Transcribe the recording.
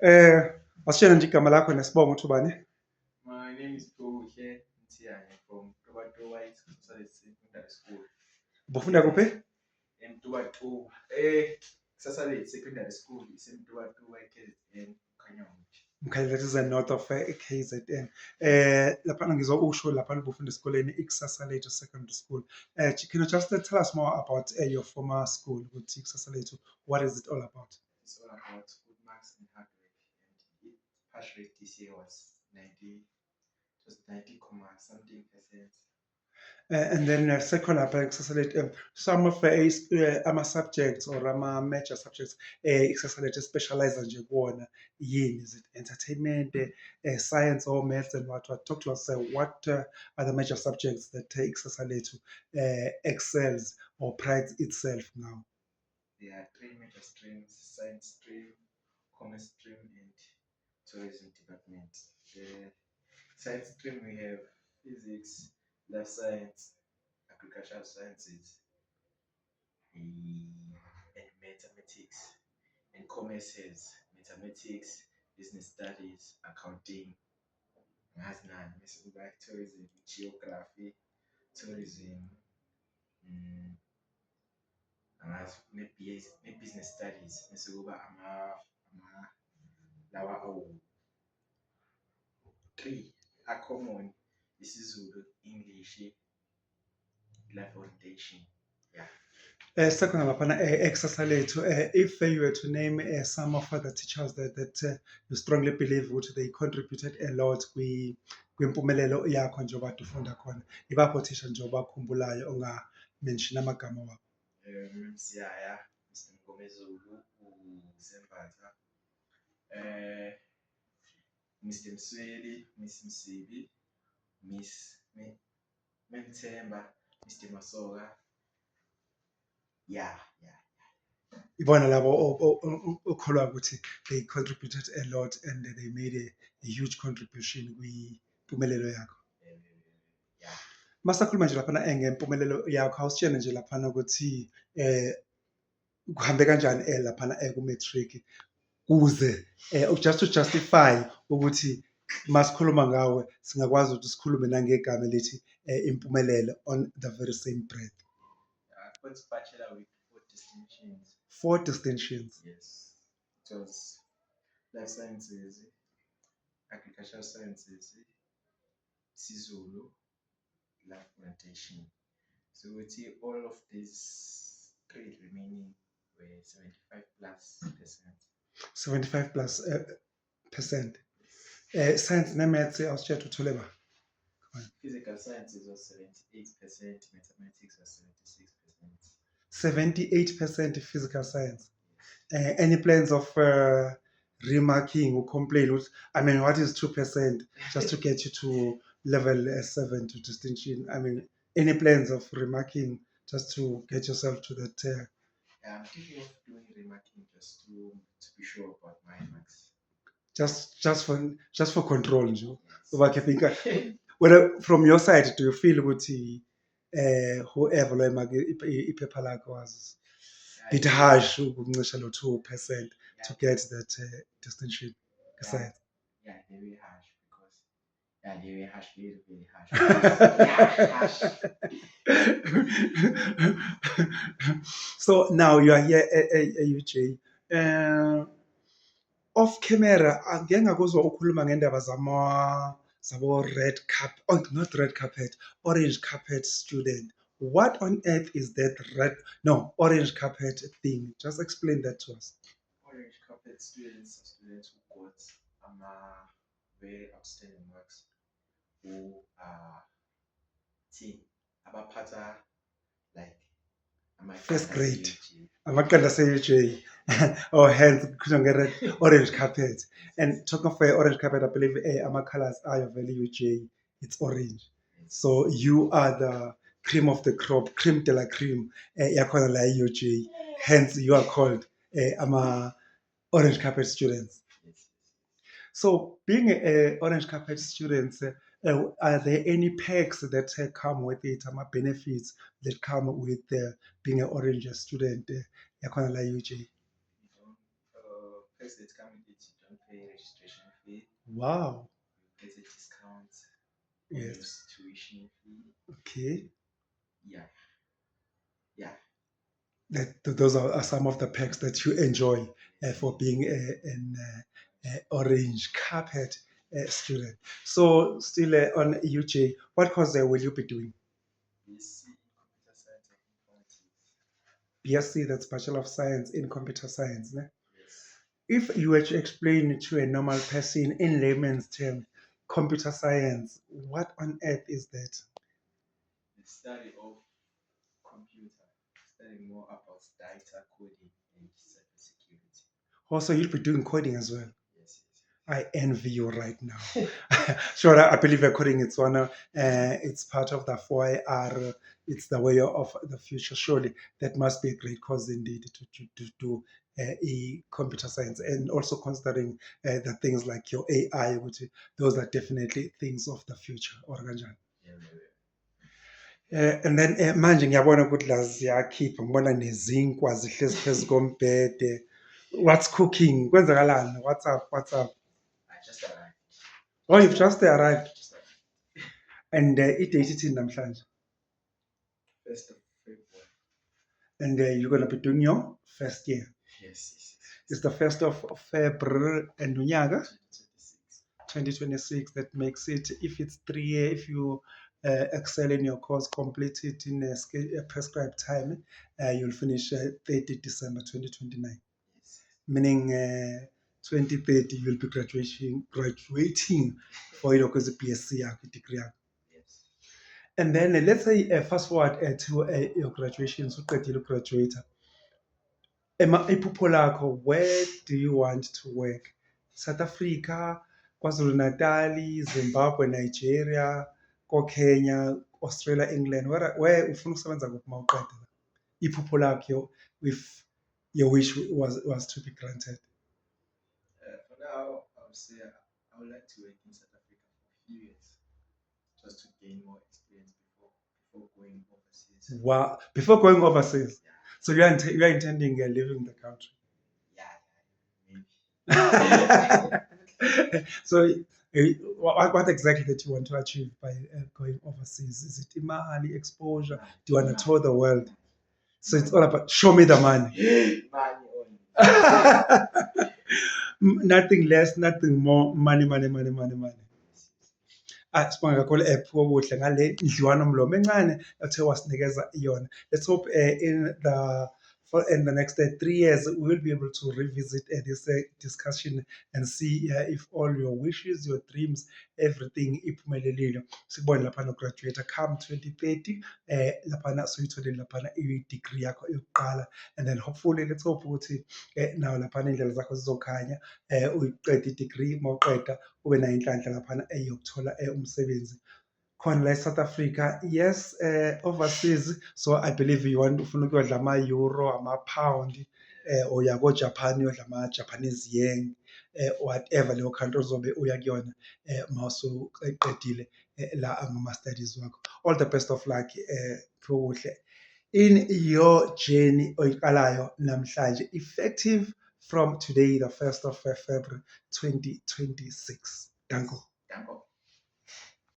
Asitshela nje igama lakho nesibongo ukuthi ubani? My name is Tohe Ntiane from Tubatoa Exercise Secondary School. Ubufunda kuphi? Tubatoa Exercise Secondary School iseMtubatoa KZN Kanyamji. Okay, that is the north of KZN. Laphana ngizwa usho laphana ubufunda esikoleni ikusasa lethu secondary school. Can you just tell us more about your former school ukuthi ikusasa lethu? What is it all about? It's all about good marks and hard work. And the pass rate this year was 90, it was 90 comma something percent. And then second lapha ikusasa lethu, some of ama-subjects or ama-major subjects ikusasa lethu specialize nje kuwona yini? Is it entertainment, science or maths and what? Talk to us, what are the major subjects that ikusasa lethu excels or prides itself now? There are three major streams: science stream, commerce stream, and tourism department. The science stream we have physics, life science, agricultural sciences, and mathematics. And commerce has mathematics, business studies, accounting, tourism, geography, tourism, business studies, lawa three are common: isiZulu, English, life orientation. Yeah. Second laphana ikusasa lethu, if you were to name some of the teachers that you strongly believe ukuthi they contributed a lot kwimpumelelo yakho njengoba kade ufunda khona, ibaphi othisha nje obakhumbulayo ongamention amagama wabo? Msiyaya, Mr. Mgomezulu, uSembatha, Mr. Msweli, Miss Msibi, Miss Mentemba, Mr. Masoga. Yeah. Ibona labo okholwa ukuthi they contributed a lot and they made a huge contribution kwimpumelelo yakho. Yeah. Masakhuluma nje laphana ngempumelelo yakho, awusitshele nje laphana ukuthi kuhambe kanjani laphana ku-matric kuze just to justify ukuthi masikhuluma ngawe singakwazi ukuthi sikhulume nangegama elithi impumelelo on the very same breath. I got bachelor with 4 distinctions. 4 distinctions. Yes. It was life sciences, agricultural sciences, isiZulu, life orientation. So all of these 3 remaining were 75+%. 75+%. Science and maths, awusitshela ukuthi uthole ba? Physical sciences was 78%, mathematics was 76%. 78% physical science. Any plans of remarking or complain? I mean, what is 2% just to get you to level 7 to distinction? I mean, any plans of remarking just to get yourself to that? I'm thinking of doing remarking just to be sure about my marks. Just for control, Joe. Yes. Well, from your side, do you feel ukuthi whoever lo mark iphepha lakho was bit harsh ukuncisha lo 2% to get that distinction? Yeah, very harsh because they were harsh, very harsh. So now you are here at UJ. Off camera, angeke ngakuzwa ukhuluma ngendaba zabo red carpet, not red carpet, orange carpet student. What on earth is that orange carpet thing? Just explain that to us. Orange carpet students who got very outstanding marks, who are abaphatha like first grade, amaqanda se-UJ, or hence red orange carpet. And talking of orange carpet, I believe colors are very UJ, it's orange. So you are the cream of the crop, cream de la cream, yakhona la UJ. Hence you are called orange carpet students. So being an orange carpet students, are there any perks that come with it, benefits that come with being an orange student? Yakhona la UJ. Perks that come with it, don't pay registration fee. Wow. You get a discount on your Yes. tuition fee. Okay. Yeah, yeah. Those are some of the perks that you enjoy for being an orange carpet student. So, still on UJ, what course will you be doing? BSc in Computer Science and Informatics. BSc, that's Bachelor of Science in Computer Science. Ne? Yes. If you were to explain to a normal person in layman's terms, computer science, what on earth is that? The study of computer, studying more about data coding and cybersecurity. Also, you'll be doing coding as well. Yes, yes. I envy you right now. Sure, I believe coding it's it's part of the 4IR, it's the way of the future. Surely that must be a great cause indeed to do computer science, and also considering the things like your AI, which those are definitely things of the future. Or kanjani? Yeah, yeah. And then manje ngiyabona ukuthi la ziyakhipha ngibona nezinkwa zihlezi phezu kombhede. What's cooking? Kwenzakalani? What's up? I just arrived. Oh, you've just arrived. Just arrived. And i-date ithini namhlanje? 1st of February. And you're going to be doing your first year. Yes, yes, yes. It's the 1st of February and unyaka 2026. 2026. That makes it, if it's 3 years, if you excel in your course, complete it in a prescribed time, you'll finish 30 December 2029. Yes. Meaning 2030 you'll be graduating for your BSc degree. Yes. And then let's say fast forward to your graduation, so you graduate. Iphupho lakho, where do you want to work? South Africa, KwaZulu Natal, Zimbabwe, Nigeria, Kenya, Australia, England. Where ufuna ukusebenza kuphi mawuqeda? Iphupho lakho, if your wish was to be granted. For now, I would say I would like to work in South Africa for a few years, just to gain more experience before going overseas. Wow! Before going overseas, Yeah, so you are intending leaving the country. yeah, maybe. So, what exactly that you want to achieve by going overseas? Is it imali, exposure? Do you want to tour the world? So it's all about show me the money. Money only. Nothing less, nothing more. Money, money, money, money, money. Sibonga kakhulu Phuo Buhle ngale ndliwanomlomo encane ethe wasinikeza iyona. Let's hope in the next 3 years we will be able to revisit this discussion and see if all your wishes, your dreams, everything iphumelelile. Sikubone laphana graduate come 2030 laphana soyitholile laphana i-degree yakho yokuqala, and then hopefully let's hope ukuthi nawo laphana indlela zakho zizokhanya uyiqeda i-degree mawuqeda ube nayo inhlanhla laphana eyokuthola umsebenzi khona la eSouth Africa. Yes, overseas, so I believe you want ufuna ukuyodla ama-euro, ama-pound, or uya ko-Japan uyodla ama-Japanese yen, whatever leyo country ozobe uya kuyona mawusuqedile la ama-studies wakho. All the best of luck Phuo Buhle in your journey oyiqalayo namhlanje, effective from today, the 1st of February 2026. Danko. Danko.